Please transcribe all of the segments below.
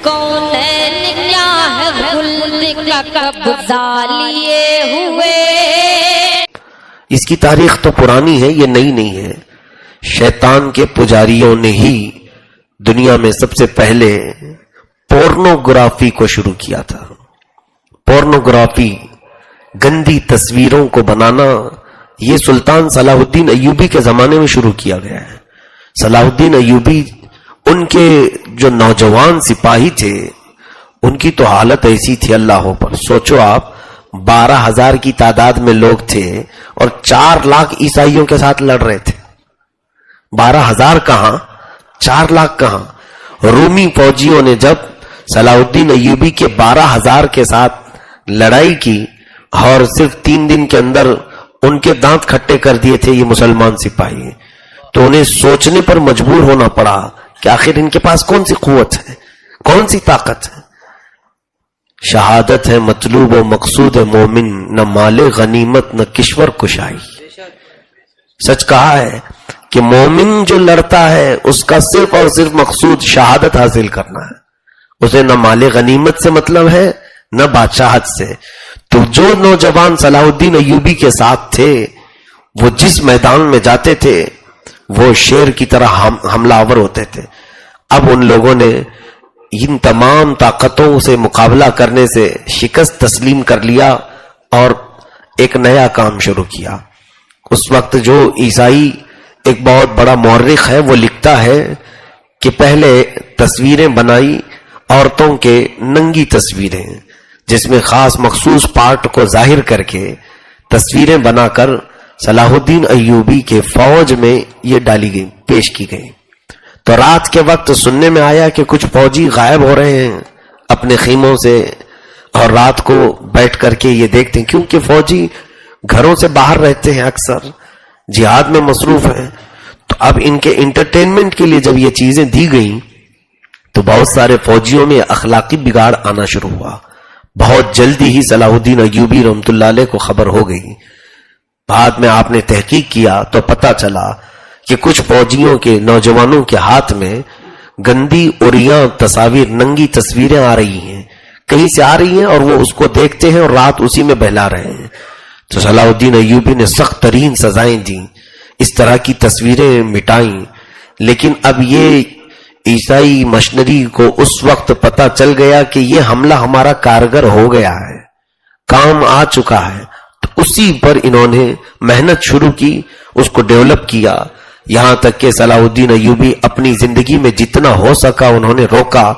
کونین کیا ہے خلد کا قبضہ لیے ہوئے. اس کی تاریخ تو پرانی ہے، یہ نئی نہیں ہے. شیطان کے پجاریوں نے ہی دنیا میں سب سے پہلے پورنوگرافی کو شروع کیا تھا. پورنوگرافی، گندی تصویروں کو بنانا، یہ سلطان صلاح الدین ایوبی کے زمانے میں شروع کیا گیا ہے. صلاح الدین ایوبی، ان کے جو نوجوان سپاہی تھے، ان کی تو حالت ایسی تھی اللہ پر. سوچو آپ، 12,000 کی تعداد میں لوگ تھے اور 4 لاکھ عیسائیوں کے ساتھ لڑ رہے تھے. 12,000 کہاں، 4 لاکھ کہاں. رومی فوجیوں نے جب صلاح الدین ایوبی کے 12,000 کے ساتھ لڑائی کی اور صرف 3 دن کے اندر ان کے دانت کھٹے کر دیے تھے یہ مسلمان سپاہی، تو انہیں سوچنے پر مجبور ہونا پڑا کہ آخر ان کے پاس کون سی قوت ہے، کون سی طاقت ہے. شہادت ہے مطلوب و مقصود ہے مومن، نہ مال غنیمت نہ کشور کشائی. سچ کہا ہے کہ مومن جو لڑتا ہے اس کا صرف اور صرف مقصود شہادت حاصل کرنا ہے. اسے نہ مال غنیمت سے مطلب ہے نہ بادشاہت سے. تو جو نوجوان صلاح الدین ایوبی کے ساتھ تھے، وہ جس میدان میں جاتے تھے وہ شیر کی طرح حملہ آور ہوتے تھے. اب ان لوگوں نے ان تمام طاقتوں سے مقابلہ کرنے سے شکست تسلیم کر لیا اور ایک نیا کام شروع کیا. اس وقت جو عیسائی ایک بہت بڑا مورخ ہے، وہ لکھتا ہے کہ پہلے تصویریں بنائی، عورتوں کے ننگی تصویریں، جس میں خاص مخصوص پارٹ کو ظاہر کر کے تصویریں بنا کر صلاح الدین ایوبی کے فوج میں یہ ڈالی گئی، پیش کی گئی. تو رات کے وقت سننے میں آیا کہ کچھ فوجی غائب ہو رہے ہیں اپنے خیموں سے، اور رات کو بیٹھ کر کے یہ دیکھتے ہیں، کیونکہ فوجی گھروں سے باہر رہتے ہیں، اکثر جہاد میں مصروف ہیں. تو اب ان کے انٹرٹینمنٹ کے لیے جب یہ چیزیں دی گئیں تو بہت سارے فوجیوں میں اخلاقی بگاڑ آنا شروع ہوا. بہت جلدی ہی صلاح الدین ایوبی رحمۃ اللہ علیہ کو خبر ہو گئی. بعد میں آپ نے تحقیق کیا تو پتا چلا کہ کچھ فوجیوں کے نوجوانوں کے ہاتھ میں گندی عریاں تصاویر، ننگی تصویریں آ رہی ہیں، کہیں سے آ رہی ہیں، اور وہ اس کو دیکھتے ہیں اور رات اسی میں بہلا رہے ہیں. تو صلاح الدین ایوبی نے سخت ترین سزائیں دیں، اس طرح کی تصویریں مٹائیں. لیکن اب یہ عیسائی مشنری کو اس وقت پتا چل گیا کہ یہ حملہ ہمارا کارگر ہو گیا ہے، کام آ چکا ہے. تو اسی پر انہوں نے محنت شروع کی، اس کو ڈیولپ کیا، یہاں تک کہ صلاح الدین ایوبی اپنی زندگی میں جتنا ہو سکا انہوں نے روکا.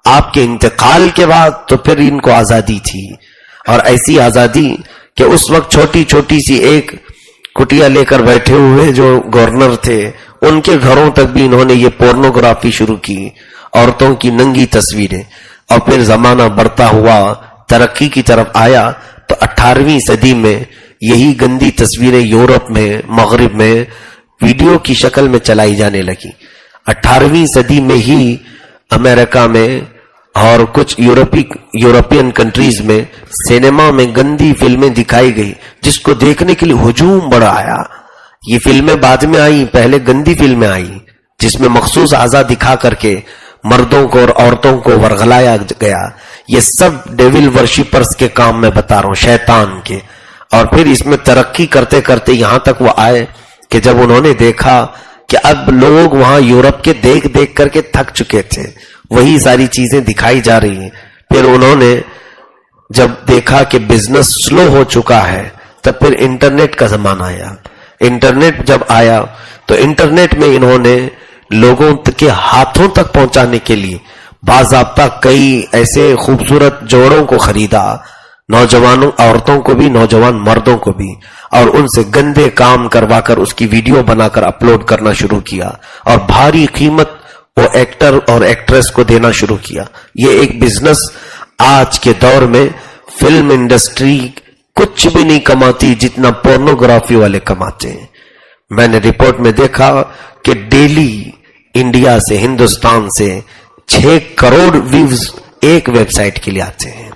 آپ کے انتقال کے بعد تو پھر ان کو آزادی تھی، اور ایسی آزادی کہ اس وقت چھوٹی چھوٹی سی ایک کٹیا لے کر بیٹھے ہوئے جو گورنر تھے، ان کے گھروں تک بھی انہوں نے یہ پورنوگرافی شروع کی، عورتوں کی ننگی تصویریں. اور پھر زمانہ بڑھتا ہوا ترقی کی طرف آیا تو 18ویں صدی میں یہی گندی تصویریں یورپ میں، مغرب میں ویڈیو کی شکل میں چلائی جانے لگی. 18ویں صدی میں ہی امریکہ میں اور کچھ یورپین کنٹریز میں سینما میں گندی فلمیں دکھائی گئی، جس کو دیکھنے کے لیے ہجوم بڑا آیا. یہ فلمیں بعد میں آئیں، پہلے گندی فلمیں آئیں جس میں مخصوص اعضاء دکھا کر کے مردوں کو اور عورتوں کو ورغلایا گیا. یہ سب ڈیول ورشپرز کے کام میں بتا رہا ہوں، شیطان کے. اور پھر اس میں ترقی کرتے کرتے یہاں تک وہ آئے کہ جب انہوں نے دیکھا کہ اب لوگ وہاں یورپ کے دیکھ دیکھ کر کے تھک چکے تھے، وہی ساری چیزیں دکھائی جا رہی ہیں. پھر انہوں نے جب دیکھا کہ بزنس سلو ہو چکا ہے، تب پھر انٹرنیٹ کا زمانہ آیا. انٹرنیٹ جب آیا تو انٹرنیٹ میں انہوں نے لوگوں کے ہاتھوں تک پہنچانے کے لیے باضابطہ کئی ایسے خوبصورت جوڑوں کو خریدا، نوجوانوں عورتوں کو بھی، نوجوان مردوں کو بھی، اور ان سے گندے کام کروا کر اس کی ویڈیو بنا کر اپلوڈ کرنا شروع کیا، اور بھاری قیمت وہ ایکٹر اور ایکٹریس کو دینا شروع کیا. یہ ایک بزنس آج کے دور میں فلم انڈسٹری کچھ بھی نہیں کماتی جتنا پورنوگرافی والے کماتے ہیں. میں نے رپورٹ میں دیکھا کہ ڈیلی انڈیا سے، ہندوستان سے 6 کروڑ ویوز ایک ویب سائٹ کے لیے آتے ہیں.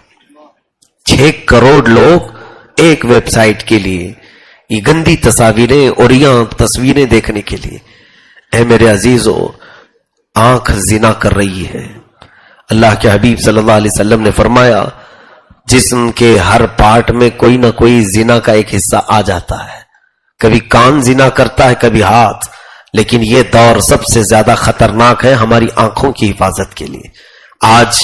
6 کروڑ لوگ ایک ویب سائٹ کے لیے یہ گندی تصاویریں اور تصویریں دیکھنے کے لیے. اے میرے عزیزو، آنکھ زنا کر رہی ہے، اللہ کے حبیب صلی اللہ علیہ وسلم نے فرمایا جسم کے ہر پارٹ میں کوئی نہ کوئی زنا کا ایک حصہ آ جاتا ہے. کبھی کان زنا کرتا ہے، کبھی ہاتھ، لیکن یہ دور سب سے زیادہ خطرناک ہے ہماری آنکھوں کی حفاظت کے لیے. آج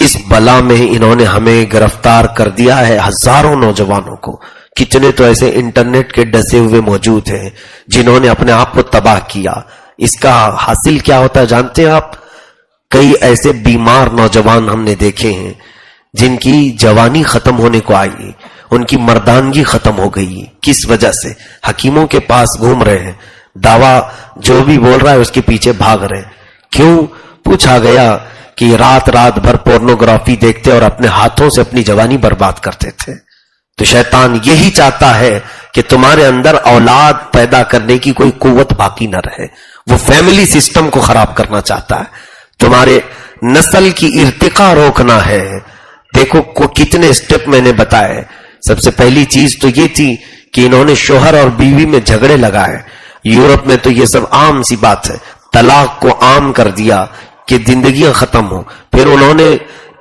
اس بلا میں انہوں نے ہمیں گرفتار کر دیا ہے، ہزاروں نوجوانوں کو. کتنے تو ایسے انٹرنیٹ کے ڈسے ہوئے موجود ہیں جنہوں نے اپنے آپ کو تباہ کیا. اس کا حاصل کیا ہوتا ہے جانتے ہیں آپ؟ کئی ایسے بیمار نوجوان ہم نے دیکھے ہیں جن کی جوانی ختم ہونے کو آئی، ان کی مردانگی ختم ہو گئی. کس وجہ سے؟ حکیموں کے پاس گھوم رہے ہیں، دعویٰ جو بھی بول رہا ہے اس کے پیچھے بھاگ رہے ہیں. کیوں؟ پوچھا گیا کہ رات رات بھر پورنوگرافی دیکھتے اور اپنے ہاتھوں سے اپنی جوانی برباد کرتے تھے. تو شیطان یہی چاہتا ہے کہ تمہارے اندر اولاد پیدا کرنے کی کوئی قوت باقی نہ رہے. وہ فیملی سسٹم کو خراب کرنا چاہتا ہے، تمہارے نسل کی ارتقاء روکنا ہے. دیکھو کتنے سٹیپ میں نے بتائے. سب سے پہلی چیز تو یہ تھی کہ انہوں نے شوہر اور بیوی میں جھگڑے لگائے. یورپ میں تو یہ سب عام سی بات ہے، طلاق کو عام کر دیا کہ زندگیاں ختم ہو. پھر انہوں نے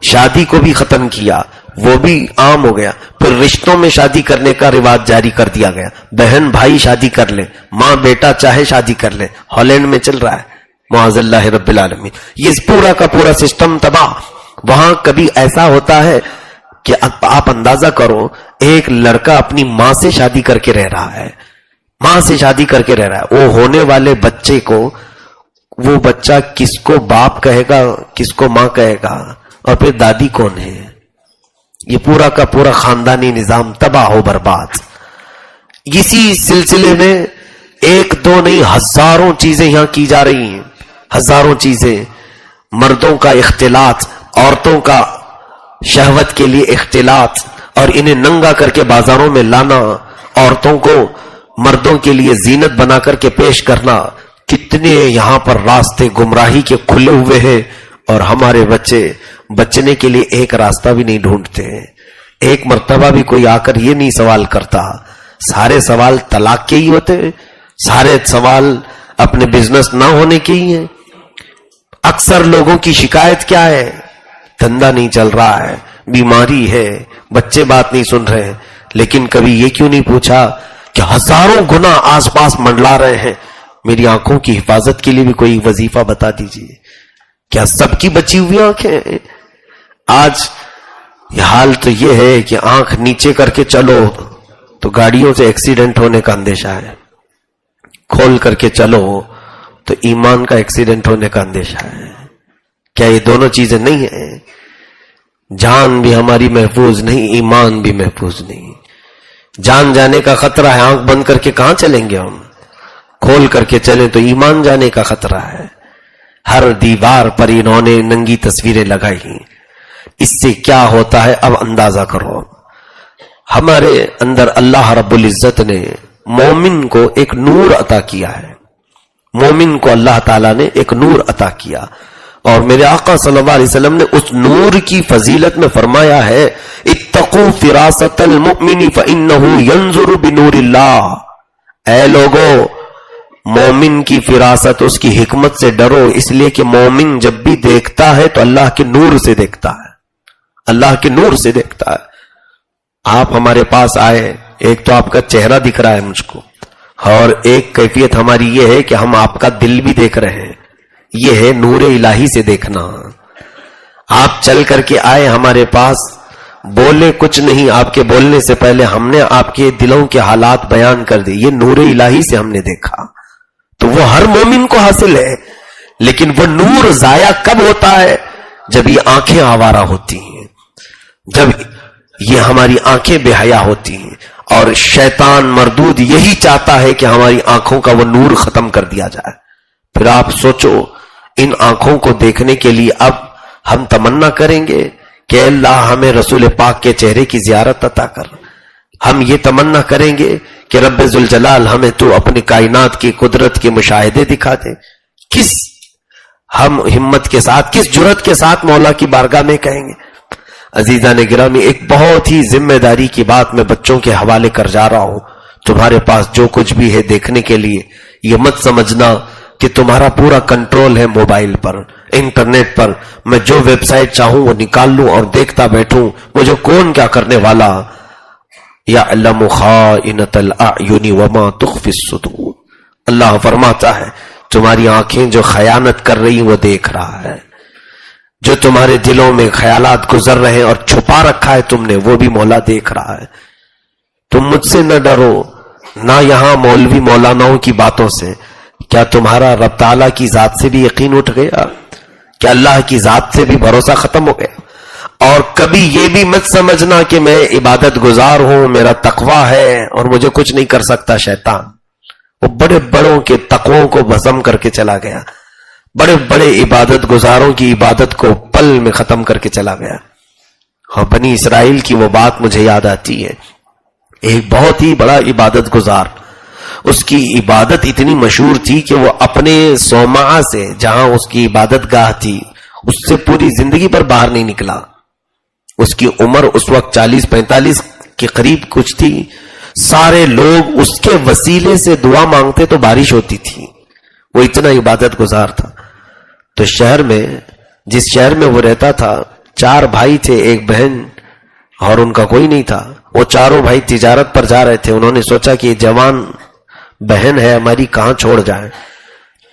شادی کو بھی ختم کیا، وہ بھی عام ہو گیا. پھر رشتوں میں شادی کرنے کا رواج جاری کر دیا گیا، بہن بھائی شادی کر لیں، ماں بیٹا چاہے شادی کر لیں. ہالینڈ میں چل رہا ہے، معاذ اللہ رب العالمین. یہ پورا کا پورا سسٹم تباہ. وہاں کبھی ایسا ہوتا ہے کہ آپ اندازہ کرو، ایک لڑکا اپنی ماں سے شادی کر کے رہ رہا ہے، ماں سے شادی کر کے رہ رہا ہے. وہ ہونے والے بچے کو وہ بچہ کس کو باپ کہے گا، کس کو ماں کہے گا، اور پھر دادی کون ہے؟ یہ پورا کا پورا خاندانی نظام تباہ و برباد. اسی سلسلے میں ایک دو نہیں ہزاروں چیزیں یہاں کی جا رہی ہیں، ہزاروں چیزیں. مردوں کا اختلاط، عورتوں کا شہوت کے لیے اختلاط، اور انہیں ننگا کر کے بازاروں میں لانا، عورتوں کو مردوں کے لیے زینت بنا کر کے پیش کرنا. کتنے یہاں پر راستے گمراہی کے کھلے ہوئے ہیں، اور ہمارے بچے بچنے کے لیے ایک راستہ بھی نہیں ڈھونڈتے ہیں. ایک مرتبہ بھی کوئی آ کر یہ نہیں سوال کرتا. سارے سوال طلاق کے ہی ہوتے ہیں، سارے سوال اپنے بزنس نہ ہونے کے ہی ہیں. اکثر لوگوں کی شکایت کیا ہے؟ دھندا نہیں چل رہا ہے، بیماری ہے، بچے بات نہیں سن رہے ہیں. لیکن کبھی یہ کیوں نہیں پوچھا کہ ہزاروں گنا آس پاس منڈلا رہے ہیں، میری آنکھوں کی حفاظت کے لیے بھی کوئی وظیفہ بتا دیجیے. کیا سب کی بچی ہوئی آنکھیں؟ آج یہ حال تو یہ ہے کہ آنکھ نیچے کر کے چلو تو گاڑیوں سے ایکسیڈنٹ ہونے کا اندیشہ ہے، کھول کر کے چلو تو ایمان کا ایکسیڈنٹ ہونے کا اندیشہ ہے. کیا یہ دونوں چیزیں نہیں ہیں؟ جان بھی ہماری محفوظ نہیں، ایمان بھی محفوظ نہیں. جان جانے کا خطرہ ہے، آنکھ بند کر کے کہاں چلیں گے ہم؟ کھول کر کے چلیں تو ایمان جانے کا خطرہ ہے. ہر دیوار پر انہوں نے ننگی تصویریں لگائی. اس سے کیا ہوتا ہے اب اندازہ کرو. ہمارے اندر اللہ رب العزت نے مومن کو ایک نور عطا کیا ہے، مومن کو اللہ تعالیٰ نے ایک نور عطا کیا. اور میرے آقا صلی اللہ علیہ وسلم نے اس نور کی فضیلت میں فرمایا ہے اتقوا فراست المؤمن فإنه ينظر بنور اللہ. اے لوگو، مومن کی فراست، اس کی حکمت سے ڈرو، اس لیے کہ مومن جب بھی دیکھتا ہے تو اللہ کے نور سے دیکھتا ہے، اللہ کے نور سے دیکھتا ہے. آپ ہمارے پاس آئے، ایک تو آپ کا چہرہ دکھ رہا ہے مجھ کو، اور ایک کیفیت ہماری یہ ہے کہ ہم آپ کا دل بھی دیکھ رہے ہیں. یہ ہے نور الہی سے دیکھنا. آپ چل کر کے آئے ہمارے پاس، بولے کچھ نہیں، آپ کے بولنے سے پہلے ہم نے آپ کے دلوں کے حالات بیان کر دی. یہ نور الہی سے ہم نے دیکھا. تو وہ ہر مومن کو حاصل ہے، لیکن وہ نور ضائع کب ہوتا ہے؟ جب یہ آنکھیں آوارہ ہوتی ہیں، جب یہ ہماری آنکھیں بے حیا ہوتی ہیں. اور شیطان مردود یہی چاہتا ہے کہ ہماری آنکھوں کا وہ نور ختم کر دیا جائے. پھر آپ سوچو، ان آنکھوں کو دیکھنے کے لیے اب ہم تمنا کریں گے کہ اللہ ہمیں رسول پاک کے چہرے کی زیارت عطا کر. ہم یہ تمنا کریں گے کہ رب ذوالجلال ہمیں تو اپنی کائنات کی قدرت کے مشاہدے دکھا دے. کس ہم ہمت کے ساتھ، کس جرأت کے ساتھ مولا کی بارگاہ میں کہیں گے؟ عزیزان گرامی، ایک بہت ہی ذمہ داری کی بات میں بچوں کے حوالے کر جا رہا ہوں. تمہارے پاس جو کچھ بھی ہے دیکھنے کے لیے، یہ مت سمجھنا کہ تمہارا پورا کنٹرول ہے موبائل پر. انٹرنیٹ پر میں جو ویب سائٹ چاہوں وہ نکال لوں اور دیکھتا بیٹھوں، مجھے کون کیا کرنے والا. یعلم خائنۃ الاعین وما تخفی الصدور. اللہ فرماتا ہے تمہاری آنکھیں جو خیانت کر رہی وہ دیکھ رہا ہے، جو تمہارے دلوں میں خیالات گزر رہے ہیں اور چھپا رکھا ہے تم نے وہ بھی مولا دیکھ رہا ہے. تم مجھ سے نہ ڈرو، نہ یہاں مولوی مولاناؤں کی باتوں سے. کیا تمہارا رب تعالیٰ کی ذات سے بھی یقین اٹھ گیا؟ کیا اللہ کی ذات سے بھی بھروسہ ختم ہو گیا؟ اور کبھی یہ بھی مت سمجھنا کہ میں عبادت گزار ہوں، میرا تقوی ہے اور مجھے کچھ نہیں کر سکتا شیطان. وہ بڑے بڑوں کے تقووں کو بھسم کر کے چلا گیا، بڑے بڑے عبادت گزاروں کی عبادت کو پل میں ختم کر کے چلا گیا. اور بنی اسرائیل کی وہ بات مجھے یاد آتی ہے. ایک بہت ہی بڑا عبادت گزار، اس کی عبادت اتنی مشہور تھی کہ وہ اپنے صومعہ سے، جہاں اس کی عبادت گاہ تھی، اس سے پوری زندگی پر باہر نہیں نکلا. اس کی عمر اس وقت 40-45 کے قریب کچھ تھی. سارے لوگ اس کے وسیلے سے دعا مانگتے تو بارش ہوتی تھی. وہ اتنا عبادت گزار تھا. تو شہر میں، جس شہر میں وہ رہتا تھا، 4 بھائی تھے، ایک بہن، اور ان کا کوئی نہیں تھا. وہ چاروں بھائی تجارت پر جا رہے تھے. انہوں نے سوچا کہ یہ جوان بہن ہے ہماری کہاں چھوڑ جائیں.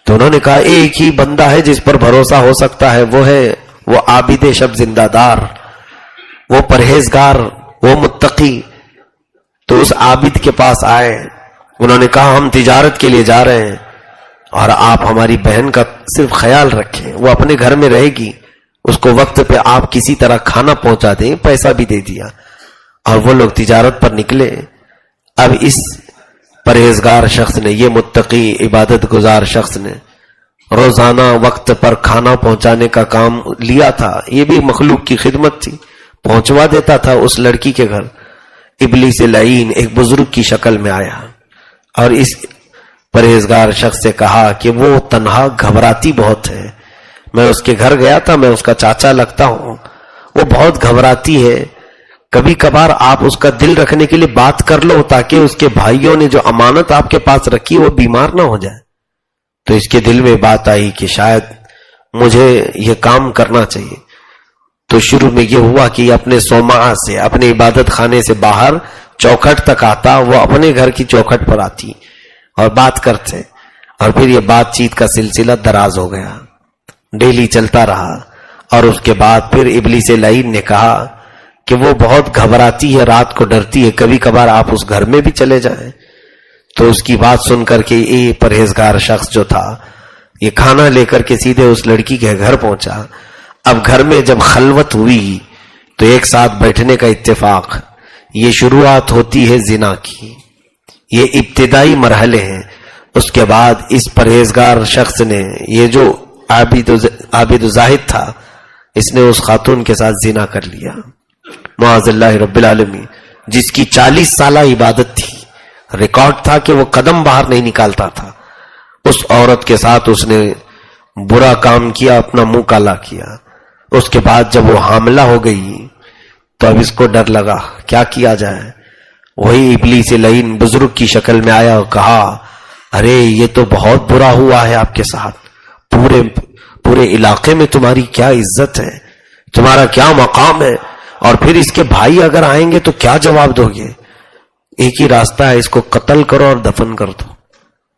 تو انہوں نے کہا ایک ہی بندہ ہے جس پر بھروسہ ہو سکتا ہے، وہ ہے وہ عابد شب زندہ دار، وہ پرہیزگار، وہ متقی. تو اس عابد کے پاس آئے. انہوں نے کہا ہم تجارت کے لیے جا رہے ہیں اور آپ ہماری بہن کا صرف خیال رکھیں، وہ اپنے گھر میں رہے گی، اس کو وقت پہ آپ کسی طرح کھانا پہنچا دیں. پیسہ بھی دے دیا اور وہ لوگ تجارت پر نکلے. اب اس پرہیزگار شخص نے، یہ متقی عبادت گزار شخص نے روزانہ وقت پر کھانا پہنچانے کا کام لیا تھا. یہ بھی مخلوق کی خدمت تھی. پہنچوا دیتا تھا اس لڑکی کے گھر. ابلیس لعین ایک بزرگ کی شکل میں آیا اور اس پرہیزگار شخص سے کہا کہ وہ تنہا گھبراتی بہت ہے. میں اس کے گھر گیا تھا، میں اس کا چاچا لگتا ہوں، وہ بہت گھبراتی ہے. کبھی کبھار آپ اس کا دل رکھنے کے لیے بات کر لو تاکہ اس کے بھائیوں نے جو امانت آپ کے پاس رکھی وہ بیمار نہ ہو جائے. تو اس کے دل میں بات آئی کہ شاید مجھے یہ کام کرنا چاہیے. تو شروع میں یہ ہوا کہ اپنے صومعہ سے، اپنے عبادت خانے سے باہر چوکھٹ تک آتا، وہ اپنے گھر کی چوکھٹ پر آتی اور بات کرتے. اور پھر یہ بات چیت کا سلسلہ دراز ہو گیا، ڈیلی چلتا رہا. اور اس کے بعد پھر ابلیس لعین نے کہا کہ وہ بہت گھبراتی ہے، رات کو ڈرتی ہے، کبھی کبھار آپ اس گھر میں بھی چلے جائیں. تو اس کی بات سن کر کے یہ پرہیزگار شخص جو تھا یہ کھانا لے کر کے سیدھے اس لڑکی کے گھر پہنچا. اب گھر میں جب خلوت ہوئی تو ایک ساتھ بیٹھنے کا اتفاق. یہ شروعات ہوتی ہے زنا کی، یہ ابتدائی مرحلے ہیں. اس کے بعد اس پرہیزگار شخص نے، یہ جو عابد و زاہد تھا، اس نے اس خاتون کے ساتھ زنا کر لیا. معاذ اللہ رب العالمین. جس کی 40 سالہ عبادت تھی، ریکارڈ تھا کہ وہ قدم باہر نہیں نکالتا تھا، اس عورت کے ساتھ اس نے برا کام کیا، اپنا منہ کالا کیا. اس کے بعد جب وہ حاملہ ہو گئی تو اب اس کو ڈر لگا کیا کیا جائے. وہی ابلیس لعین بزرگ کی شکل میں آیا اور کہا ارے یہ تو بہت برا ہوا ہے آپ کے ساتھ، پورے علاقے میں تمہاری کیا عزت ہے، تمہارا کیا مقام ہے، اور پھر اس کے بھائی اگر آئیں گے تو کیا جواب دو گے. ایک ہی راستہ ہے، اس کو قتل کرو اور دفن کر دو،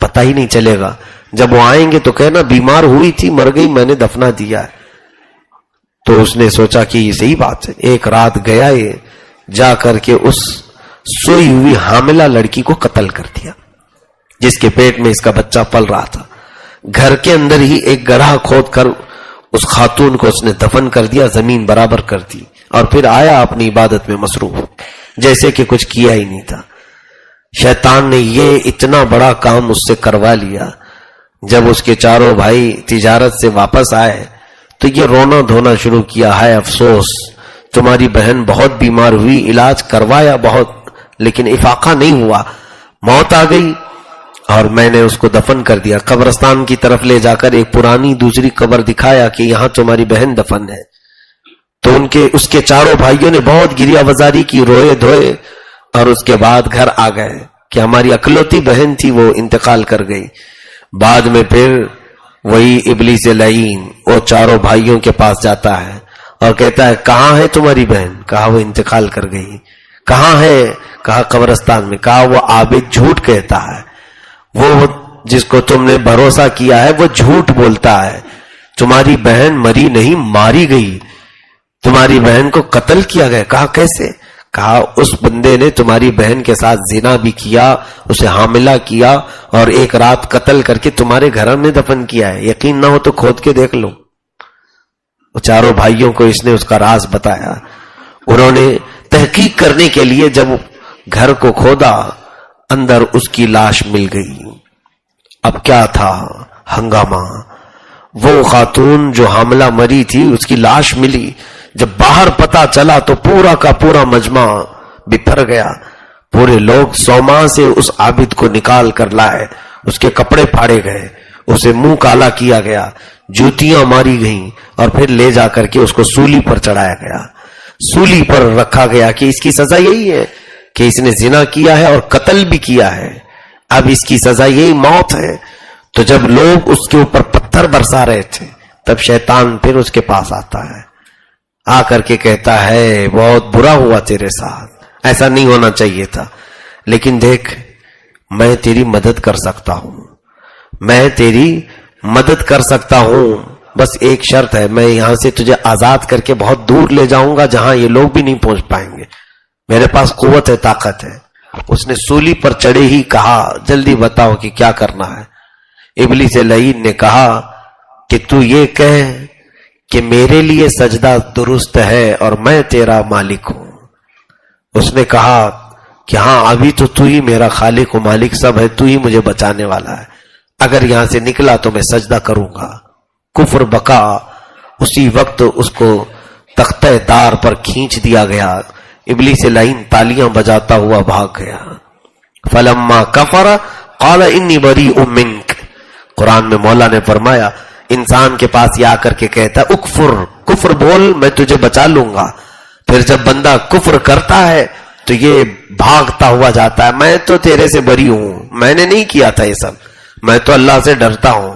پتہ ہی نہیں چلے گا. جب وہ آئیں گے تو کہنا بیمار ہوئی تھی، مر گئی، میں نے دفنا دیا ہے. تو اس نے سوچا کہ یہ صحیح بات ہے. ایک رات گیا، یہ جا کر کے اس سوئی ہوئی حاملہ لڑکی کو قتل کر دیا جس کے پیٹ میں اس کا بچہ پل رہا تھا. گھر کے اندر ہی ایک گڑھا کھود کر اس خاتون کو اس نے دفن کر دیا، زمین برابر کر دی، اور پھر آیا اپنی عبادت میں مصروف جیسے کہ کچھ کیا ہی نہیں تھا. شیطان نے یہ اتنا بڑا کام اس سے کروا لیا. جب اس کے چاروں بھائی تجارت سے واپس آئے تو یہ رونا دھونا شروع کیا. ہے افسوس، تمہاری بہن بہت بیمار ہوئی، علاج کروایا بہت، لیکن افاقہ نہیں ہوا، موت آ گئی اور میں نے اس کو دفن کر دیا. قبرستان کی طرف لے جا کر ایک پرانی دوسری قبر دکھایا کہ یہاں تمہاری بہن دفن ہے. تو اس کے چاروں بھائیوں نے بہت گریہ وزاری کی، روئے دھوئے، اور اس کے بعد گھر آ گئے کہ ہماری اکلوتی بہن تھی وہ انتقال کر گئی. بعد میں پھر وہی ابلیس لعین وہ چاروں بھائیوں کے پاس جاتا ہے اور کہتا ہے کہاں ہے تمہاری بہن؟ کہا وہ انتقال کر گئی. کہاں ہے؟ کہا قبرستان میں. کہا وہ عابد جھوٹ کہتا ہے، وہ جس کو تم نے بھروسہ کیا ہے وہ جھوٹ بولتا ہے. تمہاری بہن مری نہیں، ماری گئی. تمہاری بہن کو قتل کیا گیا. کہا کیسے؟ کہا اس بندے نے تمہاری بہن کے ساتھ زنا بھی کیا، اسے حاملہ کیا اور ایک رات قتل کر کے تمہارے گھر میں دفن کیا ہے. یقین نہ ہو تو کھود کے دیکھ لو. وہ چاروں بھائیوں کو اس نے اس کا راز بتایا. انہوں نے تحقیق کرنے کے لیے جب گھر کو کھودا، اندر اس کی لاش مل گئی. اب کیا تھا ہنگامہ. وہ خاتون جو حاملہ مری تھی اس کی لاش ملی. جب باہر پتا چلا تو پورا کا پورا مجمع بپھر گیا. پورے لوگ سوما سے اس عابد کو نکال کر لائے. اس کے کپڑے پھاڑے گئے، اسے منہ کالا کیا گیا، جوتیاں ماری گئیں اور پھر لے جا کر کے اس کو سولی پر چڑھایا گیا. سولی پر رکھا گیا کہ اس کی سزا یہی ہے کہ اس نے زنا کیا ہے اور قتل بھی کیا ہے. اب اس کی سزا یہی موت ہے. تو جب لوگ اس کے اوپر پتھر برسا رہے تھے تب شیطان پھر اس کے پاس آتا ہے، آ کر کے کہتا ہے بہت برا ہوا تیرے ساتھ، ایسا نہیں ہونا چاہیے تھا، لیکن دیکھ میں تیری مدد کر سکتا ہوں، میں تیری مدد کر سکتا ہوں. بس ایک شرط ہے، میں یہاں سے تجھے آزاد کر کے بہت دور لے جاؤں گا جہاں یہ لوگ بھی نہیں پہنچ پائیں گے. میرے پاس قوت ہے، طاقت ہے. اس نے سولی پر چڑھے ہی کہا جلدی بتاؤ کہ کیا کرنا ہے. ابلیس لعین نے کہا کہ تو یہ کہہ کہ میرے لیے سجدہ درست ہے اور میں تیرا مالک ہوں. اس نے کہا کہ ہاں ابھی تو ہی میرا خالق و مالک سب ہے، تو ہی مجھے بچانے والا ہے. اگر یہاں سے نکلا تو میں سجدہ کروں گا. کفر بکا. اسی وقت اس کو تختہ دار پر کھینچ دیا گیا. ابلیس لعین تالیاں بجاتا ہوا بھاگ گیا. فلما کفر قال انی بریء منک. قرآن میں مولا نے فرمایا انسان کے پاس یہ آ کر کے کہتا ہے اکفر، کفر بول میں تجھے بچا لوں گا. پھر جب بندہ کفر کرتا ہے تو یہ بھاگتا ہوا جاتا ہے میں تو تیرے سے بری ہوں، میں نے نہیں کیا تھا یہ سب، میں تو اللہ سے ڈرتا ہوں،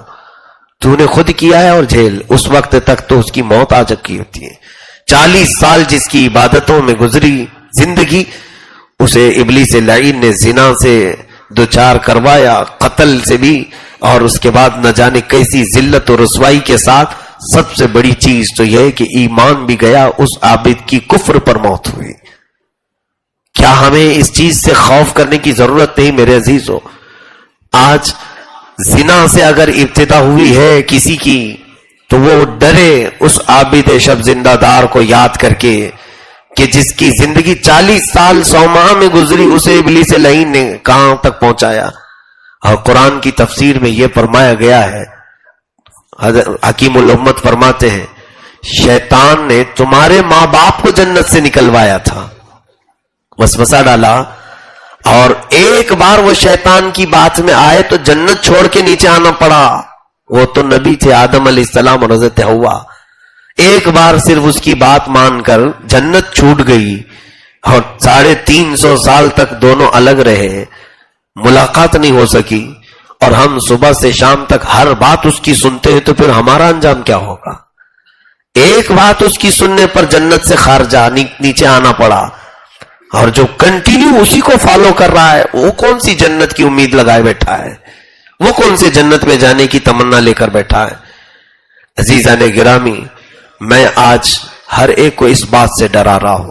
تو نے خود کیا ہے اور جھیل. اس وقت تک تو اس کی موت آ چکی ہوتی ہے. 40 سال جس کی عبادتوں میں گزری زندگی، اسے ابلیس لعین نے زنا سے دوچار کروایا، قتل سے بھی، اور اس کے بعد نہ جانے کیسی ذلت و رسوائی کے ساتھ. سب سے بڑی چیز تو یہ ہے کہ ایمان بھی گیا، اس عابد کی کفر پر موت ہوئی. کیا ہمیں اس چیز سے خوف کرنے کی ضرورت نہیں میرے عزیزو؟ آج زنا سے اگر ابتدا ہوئی ہے کسی کی تو وہ ڈرے اس عابد شب زندہ دار کو یاد کر کے کہ جس کی زندگی 40 سال 100 ماہ میں گزری، اسے ابلیس لعین نے کہاں تک پہنچایا. اور قرآن کی تفسیر میں یہ فرمایا گیا ہے، حکیم الامت فرماتے ہیں شیطان نے تمہارے ماں باپ کو جنت سے نکلوایا تھا، وسوسہ ڈالا، اور ایک بار وہ شیطان کی بات میں آئے تو جنت چھوڑ کے نیچے آنا پڑا. وہ تو نبی تھے آدم علیہ السلام اور حضرت حوا. ایک بار صرف اس کی بات مان کر جنت چھوٹ گئی اور 350 سال تک دونوں الگ رہے، ملاقات نہیں ہو سکی. اور ہم صبح سے شام تک ہر بات اس کی سنتے ہیں تو پھر ہمارا انجام کیا ہوگا؟ ایک بات اس کی سننے پر جنت سے خارجہ نیچے آنا پڑا، اور جو کنٹینیو اسی کو فالو کر رہا ہے وہ کون سی جنت کی امید لگائے بیٹھا ہے؟ وہ کون سے جنت میں جانے کی تمنا لے کر بیٹھا ہے؟ عزیزان گرامی، میں آج ہر ایک کو اس بات سے ڈرا رہا ہوں